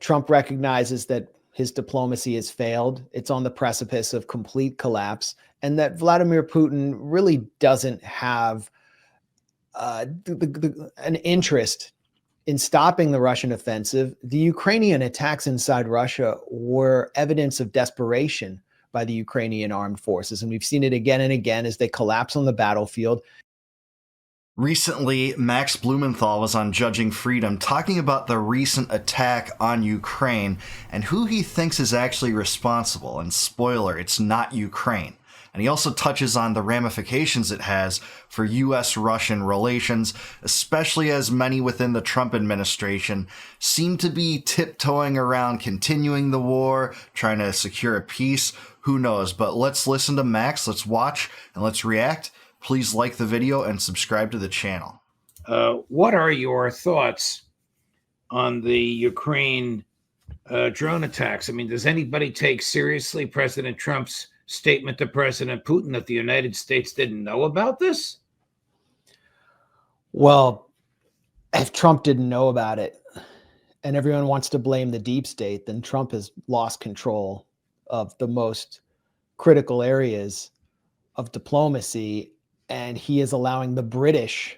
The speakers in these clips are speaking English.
Trump recognizes that his diplomacy has failed. It's on the precipice of complete collapse, and that Vladimir Putin really doesn't have an interest in stopping the Russian offensive. The Ukrainian attacks inside Russia were evidence of desperation by the Ukrainian armed forces, and we've seen it again and again as they collapse on the battlefield. Recently, Max Blumenthal was on Judging Freedom talking about the recent attack on Ukraine and who he thinks is actually responsible. And spoiler, it's not Ukraine. And he also touches on the ramifications it has for U.S.-Russian relations, especially as many within the Trump administration seem to be tiptoeing around continuing the war, trying to secure a peace. Who knows? But let's listen to Max, let's watch, and let's react. Please like the video and subscribe to the channel. What are your thoughts on the Ukraine drone attacks? I mean, does anybody take seriously President Trump's statement to President Putin that the United States didn't know about this? Well, if Trump didn't know about it and everyone wants to blame the deep state, then Trump has lost control of the most critical areas of diplomacy. And he is allowing the British,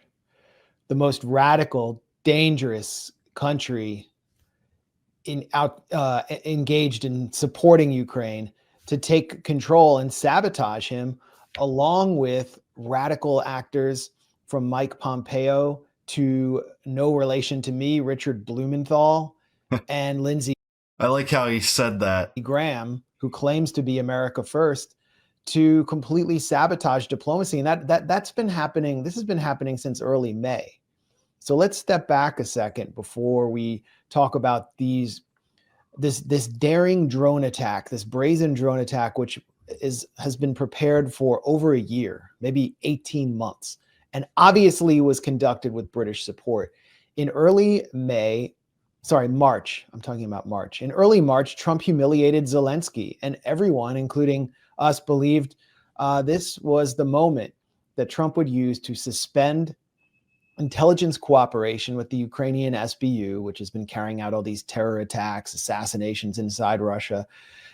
the most radical, dangerous country engaged in supporting Ukraine, to take control and sabotage him, along with radical actors from Mike Pompeo to no relation to me, Richard Blumenthal, and Lindsey. I like how he said that. Graham, who claims to be America First, to completely sabotage diplomacy. And that's been happening. This has been happening since early May. So let's step back a second before we talk about this daring drone attack, this brazen drone attack, which has been prepared for over a year, maybe 18 months, and obviously was conducted with British support. In early March, I'm talking about March. In early March, Trump humiliated Zelensky, and everyone, including us, believed this was the moment that Trump would use to suspend intelligence cooperation with the Ukrainian SBU, which has been carrying out all these terror attacks, assassinations inside Russia,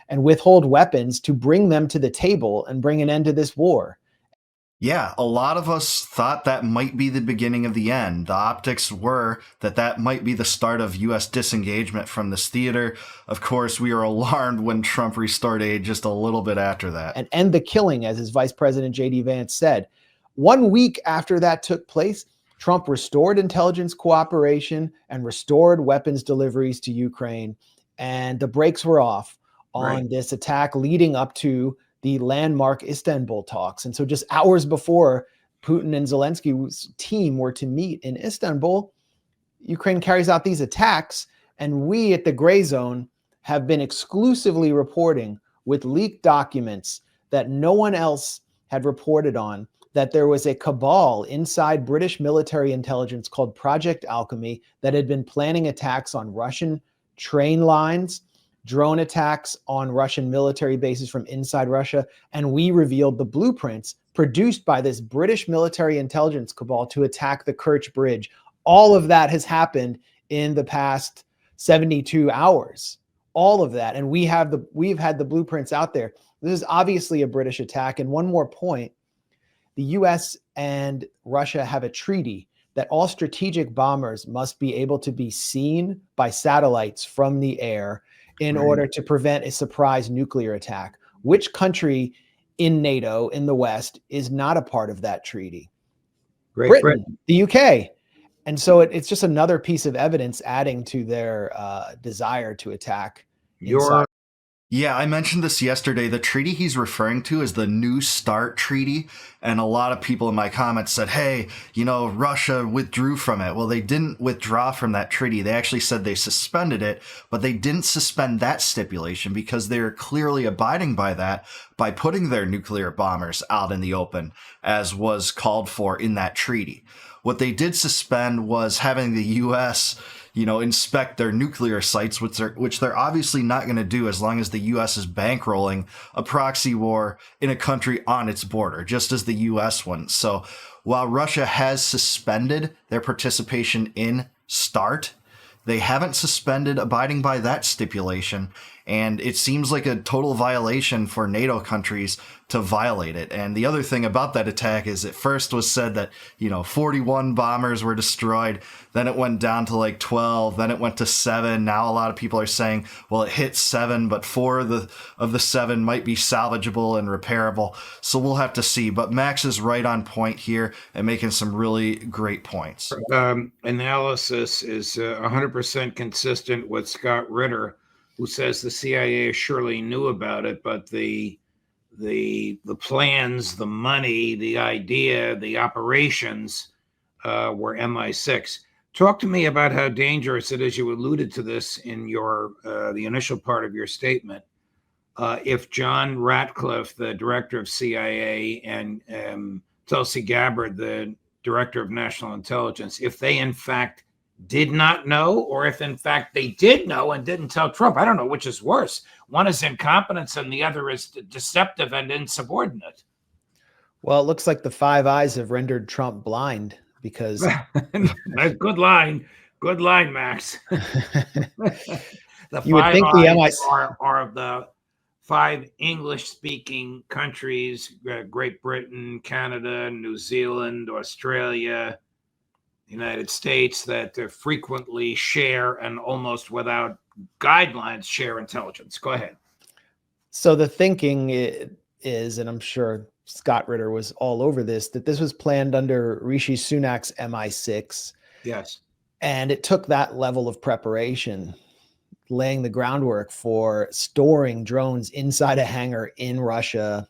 and withhold weapons to bring them to the table and bring an end to this war. Yeah, a lot of us thought that might be the beginning of the end. The optics were that might be the start of U.S. disengagement from this theater. Of course, we were alarmed when Trump restored aid just a little bit after that. And end the killing, as his Vice President J.D. Vance said. 1 week after that took place, Trump restored intelligence cooperation and restored weapons deliveries to Ukraine. And the brakes were off on this attack leading up to the landmark Istanbul talks. And so just hours before Putin and Zelensky's team were to meet in Istanbul, Ukraine carries out these attacks. And we at the Gray Zone have been exclusively reporting with leaked documents that no one else had reported on, that there was a cabal inside British military intelligence called Project Alchemy that had been planning attacks on Russian train lines, drone attacks on Russian military bases from inside Russia. And we revealed the blueprints produced by this British military intelligence cabal to attack the Kerch Bridge. All of that has happened in the past 72 hours. All of that. And we've had the blueprints out there. This is obviously a British attack. And one more point. The US and Russia have a treaty that all strategic bombers must be able to be seen by satellites from the air in order to prevent a surprise nuclear attack. Which country in NATO, in the West, is not a part of that treaty? Britain, the UK. And so it's just another piece of evidence adding to their desire to attack. Yeah, I mentioned this yesterday. The treaty he's referring to is the New START Treaty. And a lot of people in my comments said, hey, Russia withdrew from it. Well, they didn't withdraw from that treaty. They actually said they suspended it, but they didn't suspend that stipulation because they're clearly abiding by that by putting their nuclear bombers out in the open, as was called for in that treaty. What they did suspend was having the U.S., inspect their nuclear sites, which they're obviously not going to do as long as the U.S. is bankrolling a proxy war in a country on its border, just as the U.S. wouldn't. So while Russia has suspended their participation in START, They haven't suspended abiding by that stipulation, and it seems like a total violation for NATO countries to violate it. And the other thing about that attack is it first was said that, 41 bombers were destroyed, then it went down to like 12, then it went to 7. Now a lot of people are saying, well, it hit 7, but 4 of the 7 might be salvageable and repairable. So we'll have to see. But Max is right on point here and making some really great points. Analysis is 100% consistent with Scott Ritter, who says the CIA surely knew about it, but the plans, the money, the idea, the operations were MI6. Talk to me about how dangerous it is. You alluded to this in your the initial part of your statement. If John Ratcliffe, the director of CIA, and Tulsi Gabbard, the director of national intelligence, if they in fact did not know, or if in fact they did know and didn't tell Trump, I don't know which is worse. One is incompetence and the other is deceptive and insubordinate. Well, it looks like the Five Eyes have rendered Trump blind because good line, Max. The you would Five think the Eyes are of the 5 English-speaking countries: Great Britain, Canada, New Zealand, Australia, United States, that frequently share and almost without guidelines share intelligence. Go ahead. So the thinking is, and I'm sure Scott Ritter was all over this, that this was planned under Rishi Sunak's MI6. Yes. And it took that level of preparation, laying the groundwork for storing drones inside a hangar in Russia,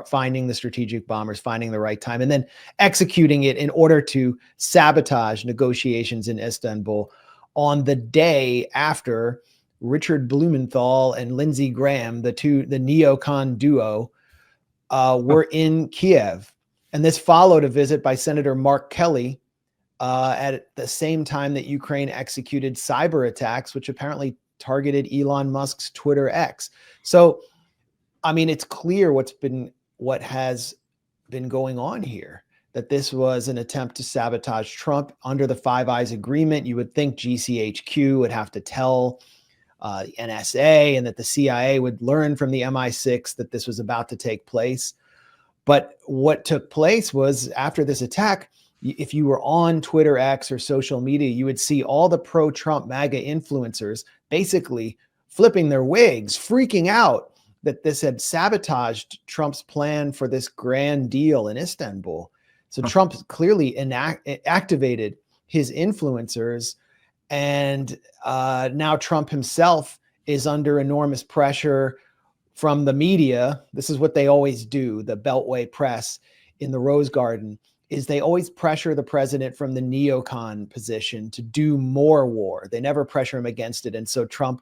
finding the strategic bombers, finding the right time, and then executing it in order to sabotage negotiations in Istanbul on the day after Richard Blumenthal and Lindsey Graham, the neocon duo, were in Kiev. And this followed a visit by Senator Mark Kelly at the same time that Ukraine executed cyber attacks, which apparently targeted Elon Musk's Twitter X. So, I mean, it's clear what has been going on here, that this was an attempt to sabotage Trump under the Five Eyes agreement. You would think GCHQ would have to tell the NSA and that the CIA would learn from the MI6 that this was about to take place. But what took place was, after this attack, if you were on Twitter X or social media, you would see all the pro-Trump MAGA influencers basically flipping their wigs, freaking out that this had sabotaged Trump's plan for this grand deal in Istanbul. So Trump clearly activated his influencers, and now Trump himself is under enormous pressure from the media. This is what they always do, the Beltway press in the Rose Garden, is they always pressure the president from the neocon position to do more war. They never pressure him against it. And so Trump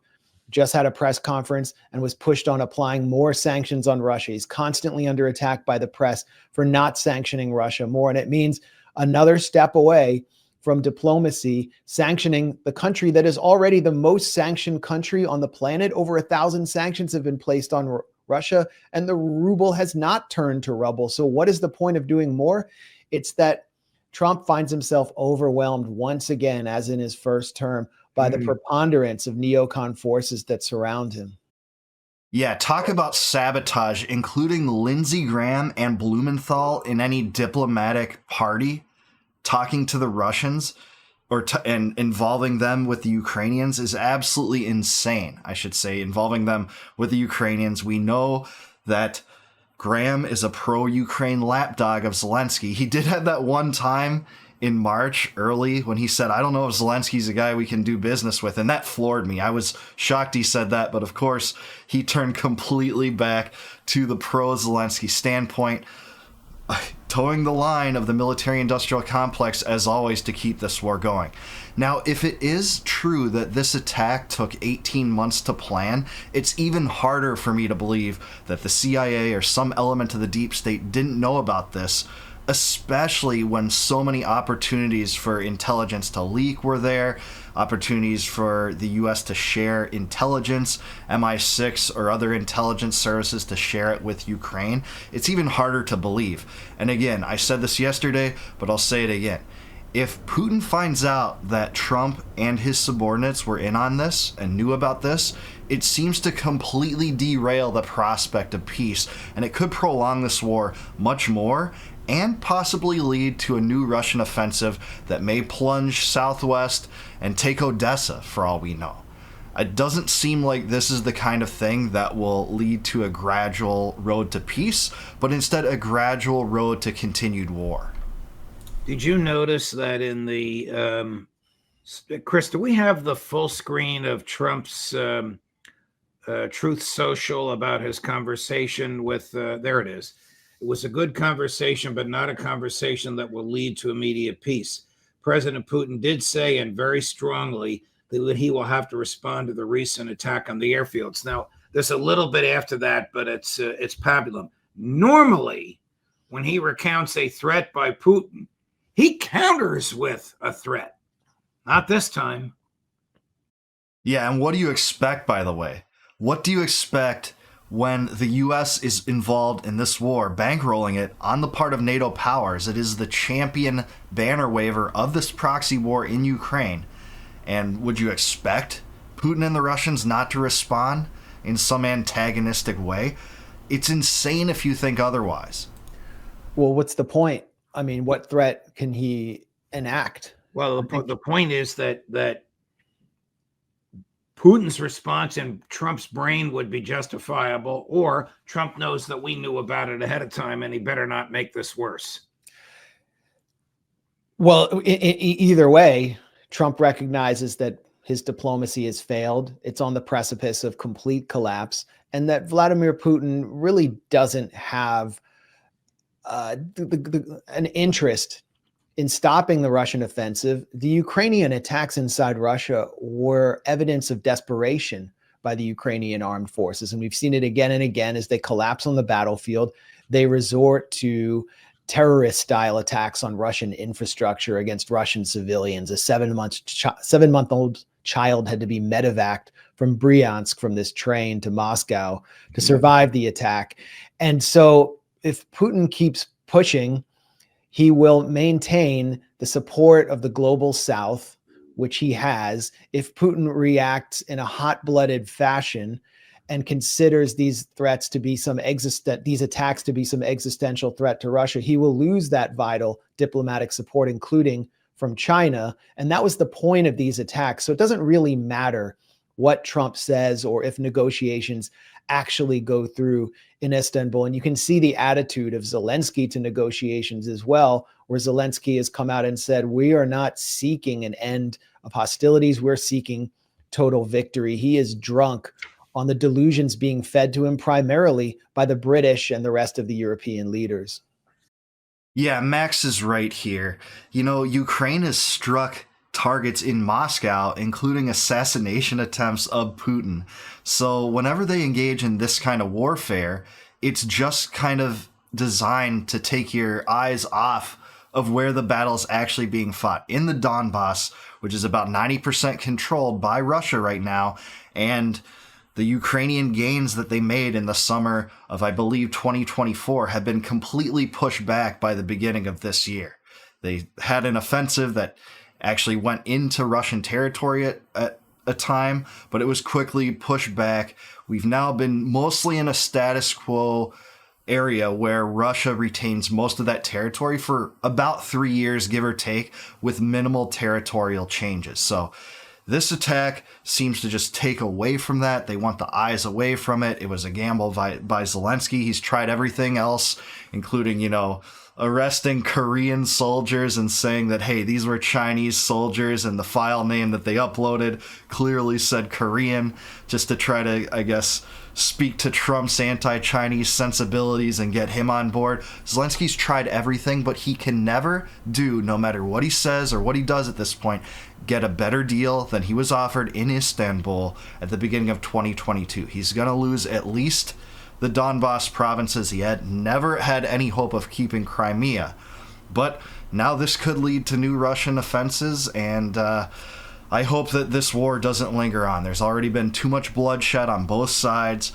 just had a press conference and was pushed on applying more sanctions on Russia. He's constantly under attack by the press for not sanctioning Russia more. And it means another step away from diplomacy, sanctioning the country that is already the most sanctioned country on the planet. Over 1,000 sanctions have been placed on Russia, and the ruble has not turned to rubble. So what is the point of doing more? It's that Trump finds himself overwhelmed once again, as in his first term, by the preponderance of neocon forces that surround him. Yeah, talk about sabotage, including Lindsey Graham and Blumenthal in any diplomatic party, talking to the Russians and involving them with the Ukrainians is absolutely insane. I should say, involving them with the Ukrainians. We know that Graham is a pro-Ukraine lapdog of Zelensky. He did have that one time in March early when he said, I don't know if Zelensky's a guy we can do business with. And that floored me. I was shocked he said that. But of course, he turned completely back to the pro-Zelensky standpoint, towing the line of the military-industrial complex, as always, to keep this war going. Now, if it is true that this attack took 18 months to plan, it's even harder for me to believe that the CIA or some element of the deep state didn't know about this, especially when so many opportunities for intelligence to leak were there, opportunities for the U.S. to share intelligence, MI6 or other intelligence services to share it with Ukraine. It's even harder to believe. And again, I said this yesterday, but I'll say it again. if Putin finds out that Trump and his subordinates were in on this and knew about this, it seems to completely derail the prospect of peace, and it could prolong this war much more and possibly lead to a new Russian offensive that may plunge southwest and take Odessa, for all we know. It doesn't seem like this is the kind of thing that will lead to a gradual road to peace, but instead a gradual road to continued war. Did you notice that in the Chris, do we have the full screen of Trump's Truth Social about his conversation with? There it is. It was a good conversation, but not a conversation that will lead to immediate peace. President Putin did say, and very strongly, that he will have to respond to the recent attack on the airfields. Now, there's a little bit after that, but it's pabulum. Normally, when he recounts a threat by Putin, he counters with a threat. Not this time. Yeah, and what do you expect, by the way? What do you expect when the U.S. is involved in this war, bankrolling it on the part of NATO powers? It is the champion banner waver of this proxy war in Ukraine. And would you expect Putin and the Russians not to respond in some antagonistic way? It's insane if you think otherwise. Well, what's the point? I mean, what threat can he enact? Well, the point is that Putin's response in Trump's brain would be justifiable, or Trump knows that we knew about it ahead of time and he better not make this worse. Well, either way, Trump recognizes that his diplomacy has failed. It's on the precipice of complete collapse, and that Vladimir Putin really doesn't have an interest in stopping the Russian offensive. The Ukrainian attacks inside Russia were evidence of desperation by the Ukrainian armed forces. And we've seen it again and again as they collapse on the battlefield. They resort to terrorist-style attacks on Russian infrastructure against Russian civilians. A 7-month-old child had to be medevaced from Bryansk from this train to Moscow to survive the attack. And so if Putin keeps pushing, he will maintain the support of the global South, which he has. If Putin reacts in a hot-blooded fashion and considers these threats to be these attacks to be some existential threat to Russia, he will lose that vital diplomatic support, including from China. And that was the point of these attacks. So it doesn't really matter what Trump says or if negotiations actually go through in Istanbul. And you can see the attitude of Zelensky to negotiations as well, where Zelensky has come out and said, we are not seeking an end of hostilities. We're seeking total victory. He is drunk on the delusions being fed to him primarily by the British and the rest of the European leaders. Yeah, Max is right here. You know, Ukraine has struck targets in Moscow, including assassination attempts of Putin. So whenever they engage in this kind of warfare, it's just kind of designed to take your eyes off of where the battle's actually being fought in the Donbass, which is about 90% controlled by Russia right now, and the Ukrainian gains that they made in the summer of, I believe, 2024 have been completely pushed back by the beginning of this year. They had an offensive that actually went into Russian territory at a time, but it was quickly pushed back. We've now been mostly in a status quo area where Russia retains most of that territory for about 3 years, give or take, with minimal territorial changes. So this attack seems to just take away from that. They want the eyes away from it. It was a gamble by Zelensky. He's tried everything else, including, arresting Korean soldiers and saying that, hey, these were Chinese soldiers, and the file name that they uploaded clearly said Korean, just to try to, I guess, speak to Trump's anti-Chinese sensibilities and get him on board. Zelensky's tried everything, but he can never do, no matter what he says or what he does at this point, get a better deal than he was offered in Istanbul at the beginning of 2022. He's going to lose at least the Donbass provinces. He had never had any hope of keeping Crimea. But now this could lead to new Russian offenses, and I hope that this war doesn't linger on. There's already been too much bloodshed on both sides.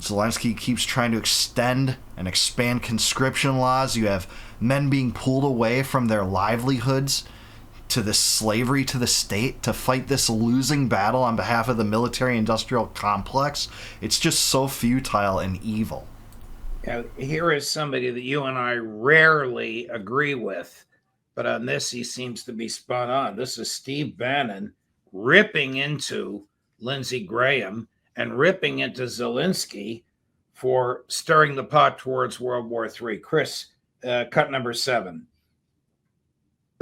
Zelensky keeps trying to extend and expand conscription laws. You have men being pulled away from their livelihoods to this slavery to the state to fight this losing battle on behalf of the military-industrial complex. It's just so futile and evil. Here is somebody that you and I rarely agree with, but on this he seems to be spot on. This is Steve Bannon ripping into Lindsey Graham and ripping into Zelensky for stirring the pot towards World War III. Chris, cut number 7.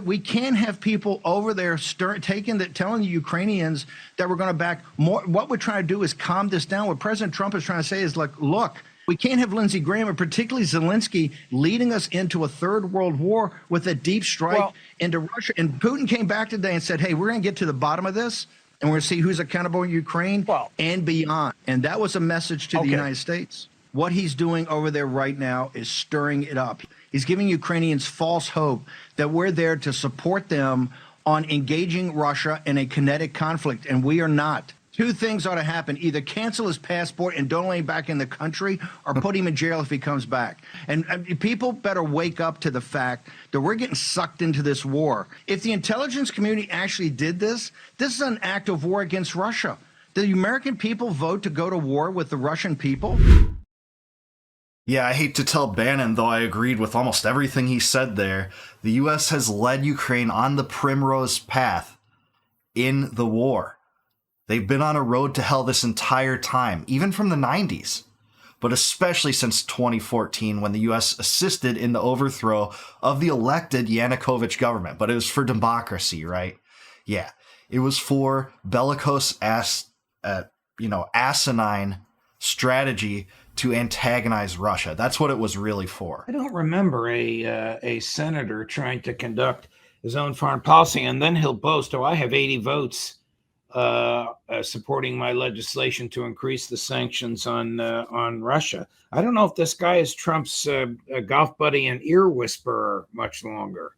We can't have people over there telling the Ukrainians that we're going to back more. What we're trying to do is calm this down. What President Trump is trying to say is, like, look, we can't have Lindsey Graham and particularly Zelensky leading us into a third world war with a deep strike into Russia. And Putin came back today and said, hey, we're going to get to the bottom of this, and we're going to see who's accountable in Ukraine and beyond. And that was a message to the United States. What he's doing over there right now is stirring it up. He's giving Ukrainians false hope that we're there to support them on engaging Russia in a kinetic conflict, and we are not. 2 things ought to happen. Either cancel his passport and don't let him back in the country, or put him in jail if he comes back. And people better wake up to the fact that we're getting sucked into this war. If the intelligence community actually did this, this is an act of war against Russia. Did the American people vote to go to war with the Russian people? Yeah, I hate to tell Bannon, though I agreed with almost everything he said there. The U.S. has led Ukraine on the primrose path in the war. They've been on a road to hell this entire time, even from the 90s, but especially since 2014 when the U.S. assisted in the overthrow of the elected Yanukovych government. But it was for democracy, right? Yeah, it was for bellicose, asinine strategy to antagonize Russia. That's what it was really for. I don't remember a senator trying to conduct his own foreign policy, and then he'll boast, I have 80 votes supporting my legislation to increase the sanctions on Russia. I don't know if this guy is Trump's golf buddy and ear whisperer much longer.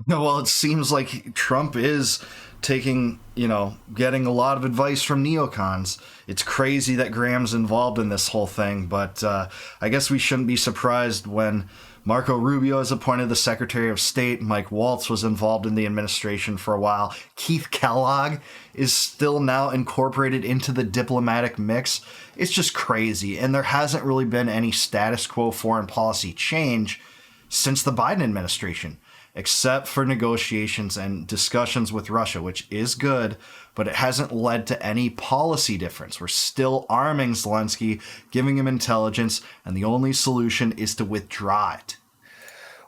Well, it seems like Trump is getting a lot of advice from neocons. It's crazy that Graham's involved in this whole thing, but I guess we shouldn't be surprised when Marco Rubio is appointed the Secretary of State. Mike Waltz was involved in the administration for a while. Keith Kellogg is still now incorporated into the diplomatic mix. It's just crazy, and there hasn't really been any status quo foreign policy change since the Biden administration, except for negotiations and discussions with Russia, which is good, but it hasn't led to any policy difference. We're still arming Zelensky, giving him intelligence, and the only solution is to withdraw it.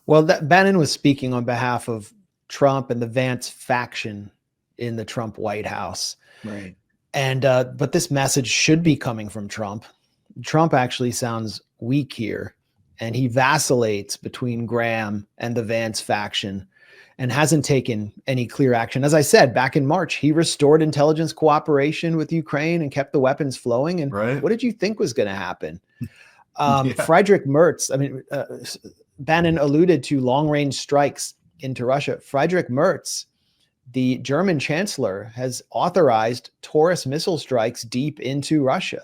Well, Bannon was speaking on behalf of Trump and the Vance faction in the Trump White House. Right. And but this message should be coming from Trump. Trump actually sounds weak here, and he vacillates between Graham and the Vance faction and hasn't taken any clear action. As I said, back in March, he restored intelligence cooperation with Ukraine and kept the weapons flowing. And what did you think was going to happen? Friedrich Merz, Bannon alluded to long-range strikes into Russia. Friedrich Merz, the German chancellor, has authorized Taurus missile strikes deep into Russia.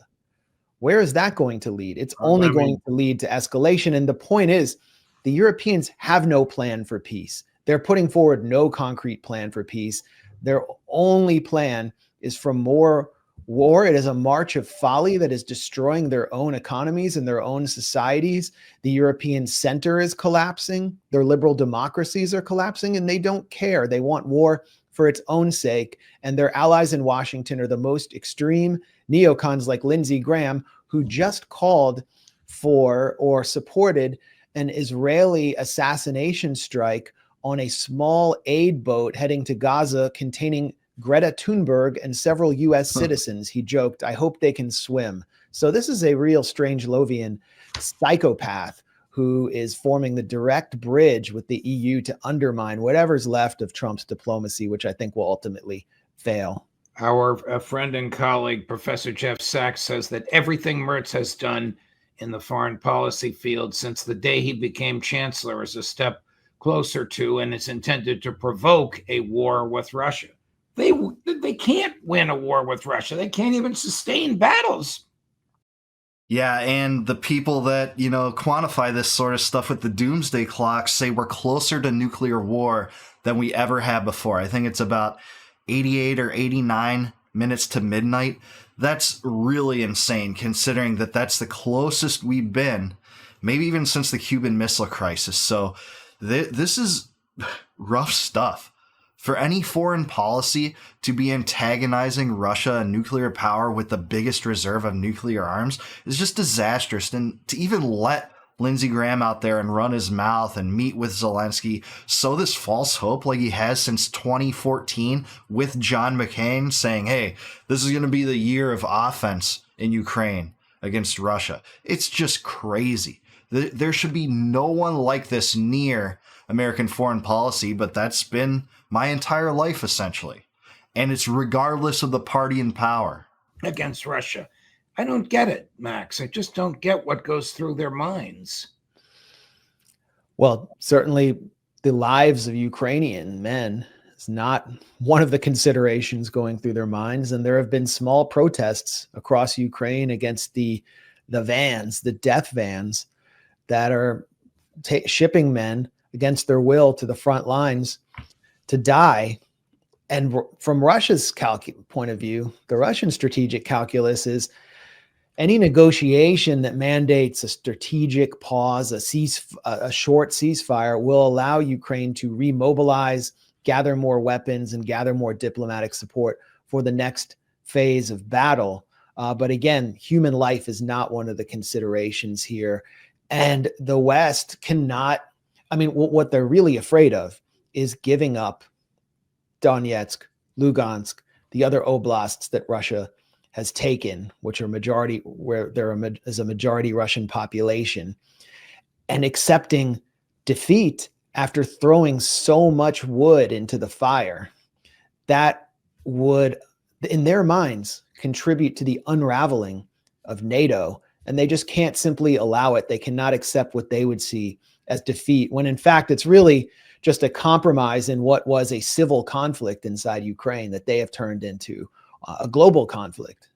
Where is that going to lead? It's only going to lead to escalation. And the point is, the Europeans have no plan for peace. They're putting forward no concrete plan for peace. Their only plan is for more war. It is a march of folly that is destroying their own economies and their own societies. The European center is collapsing. Their liberal democracies are collapsing, and they don't care. They want war for its own sake. And their allies in Washington are the most extreme neocons like Lindsey Graham, who just called for or supported an Israeli assassination strike on a small aid boat heading to Gaza containing Greta Thunberg and several U.S. citizens. He joked, I hope they can swim. So this is a real Strangelovian psychopath who is forming the direct bridge with the EU to undermine whatever's left of Trump's diplomacy, which I think will ultimately fail. Our friend and colleague, Professor Jeff Sachs, says that everything Merz has done in the foreign policy field since the day he became chancellor is a step closer to and is intended to provoke a war with Russia. They can't win a war with Russia. They can't even sustain battles Yeah, and the people that, quantify this sort of stuff with the doomsday clock say we're closer to nuclear war than we ever have before. I think it's about 88 or 89 minutes to midnight. That's really insane considering that that's the closest we've been, maybe even since the Cuban Missile Crisis. So this is rough stuff. For any foreign policy to be antagonizing Russia and nuclear power with the biggest reserve of nuclear arms is just disastrous. And to even let Lindsey Graham out there and run his mouth and meet with Zelensky, sow this false hope like he has since 2014 with John McCain saying, hey, this is going to be the year of offense in Ukraine against Russia. It's just crazy. There should be no one like this near American foreign policy, but that's been my entire life, essentially. And it's regardless of the party in power. Against Russia. I don't get it, Max. I just don't get what goes through their minds. Well, certainly the lives of Ukrainian men is not one of the considerations going through their minds. And there have been small protests across Ukraine against the vans, the death vans that are shipping men against their will to the front lines to die. And from Russia's point of view, the Russian strategic calculus is any negotiation that mandates a strategic pause, a short ceasefire, will allow Ukraine to remobilize, gather more weapons, and gather more diplomatic support for the next phase of battle. But again, human life is not one of the considerations here. And the West cannot, what they're really afraid of is giving up Donetsk, Lugansk, the other oblasts that Russia has taken, which are majority, where there is a majority Russian population, and accepting defeat after throwing so much wood into the fire. That would, in their minds, contribute to the unraveling of NATO, and they just can't simply allow it. They cannot accept what they would see as defeat, when in fact it's really just a compromise in what was a civil conflict inside Ukraine that they have turned into a global conflict.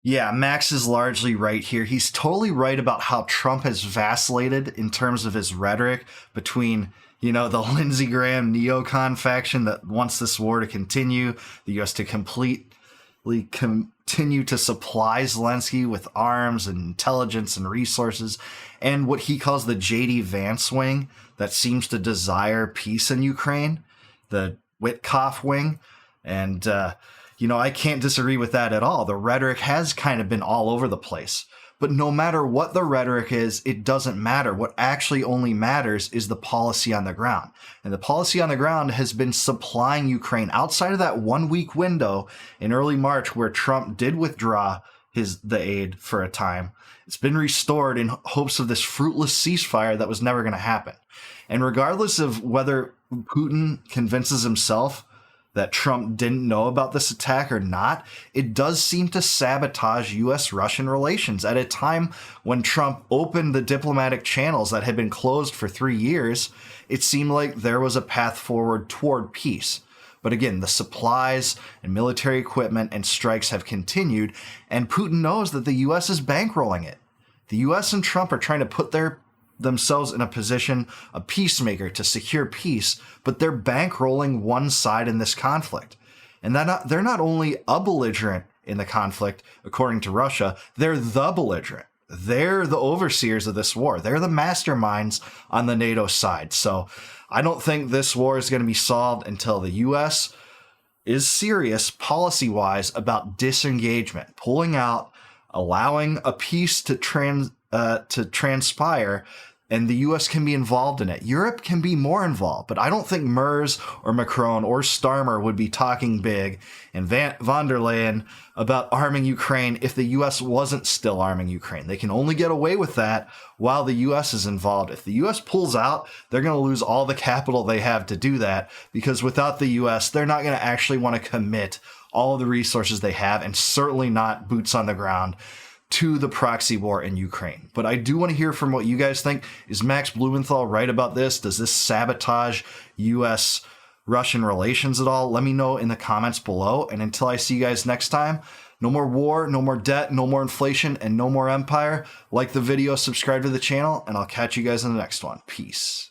Yeah, Max is largely right here. He's totally right about how Trump has vacillated in terms of his rhetoric between, the Lindsey Graham neocon faction that wants this war to continue, the U.S. to completely continue to supply Zelensky with arms and intelligence and resources, and what he calls the J.D. Vance wing that seems to desire peace in Ukraine, the Witkoff wing. And, I can't disagree with that at all. The rhetoric has kind of been all over the place. But no matter what the rhetoric is, it doesn't matter. What actually only matters is the policy on the ground. And the policy on the ground has been supplying Ukraine outside of that 1 week window in early March where Trump did withdraw the aid for a time. It's been restored in hopes of this fruitless ceasefire that was never going to happen. And regardless of whether Putin convinces himself that Trump didn't know about this attack or not, it does seem to sabotage U.S.-Russian relations at a time when Trump opened the diplomatic channels that had been closed for 3 years. It seemed like there was a path forward toward peace. But again, the supplies and military equipment and strikes have continued, and Putin knows that the U.S. is bankrolling it. The U.S. and Trump are trying to put themselves in a position, a peacemaker, to secure peace, but they're bankrolling one side in this conflict. And they're not only a belligerent in the conflict, according to Russia, they're the belligerent. They're the overseers of this war. They're the masterminds on the NATO side. So I don't think this war is going to be solved until the U.S. is serious policy-wise about disengagement, pulling out, allowing a peace to transpire, and the U.S. can be involved in it. Europe can be more involved, but I don't think Merz or Macron or Starmer would be talking big and von der Leyen about arming Ukraine if the U.S. wasn't still arming Ukraine. They can only get away with that while the U.S. is involved. If the U.S. pulls out, they're going to lose all the capital they have to do that, because without the U.S., they're not going to actually want to commit all of the resources they have, and certainly not boots on the ground, to the proxy war in Ukraine. But I do want to hear from what you guys think. Is Max Blumenthal right about this? Does this sabotage U.S.-Russian relations at all? Let me know in the comments below. And until I see you guys next time, No more war, no more debt, no more inflation, and no more empire. Like the video, subscribe to the channel, and I'll catch you guys in the next one. Peace.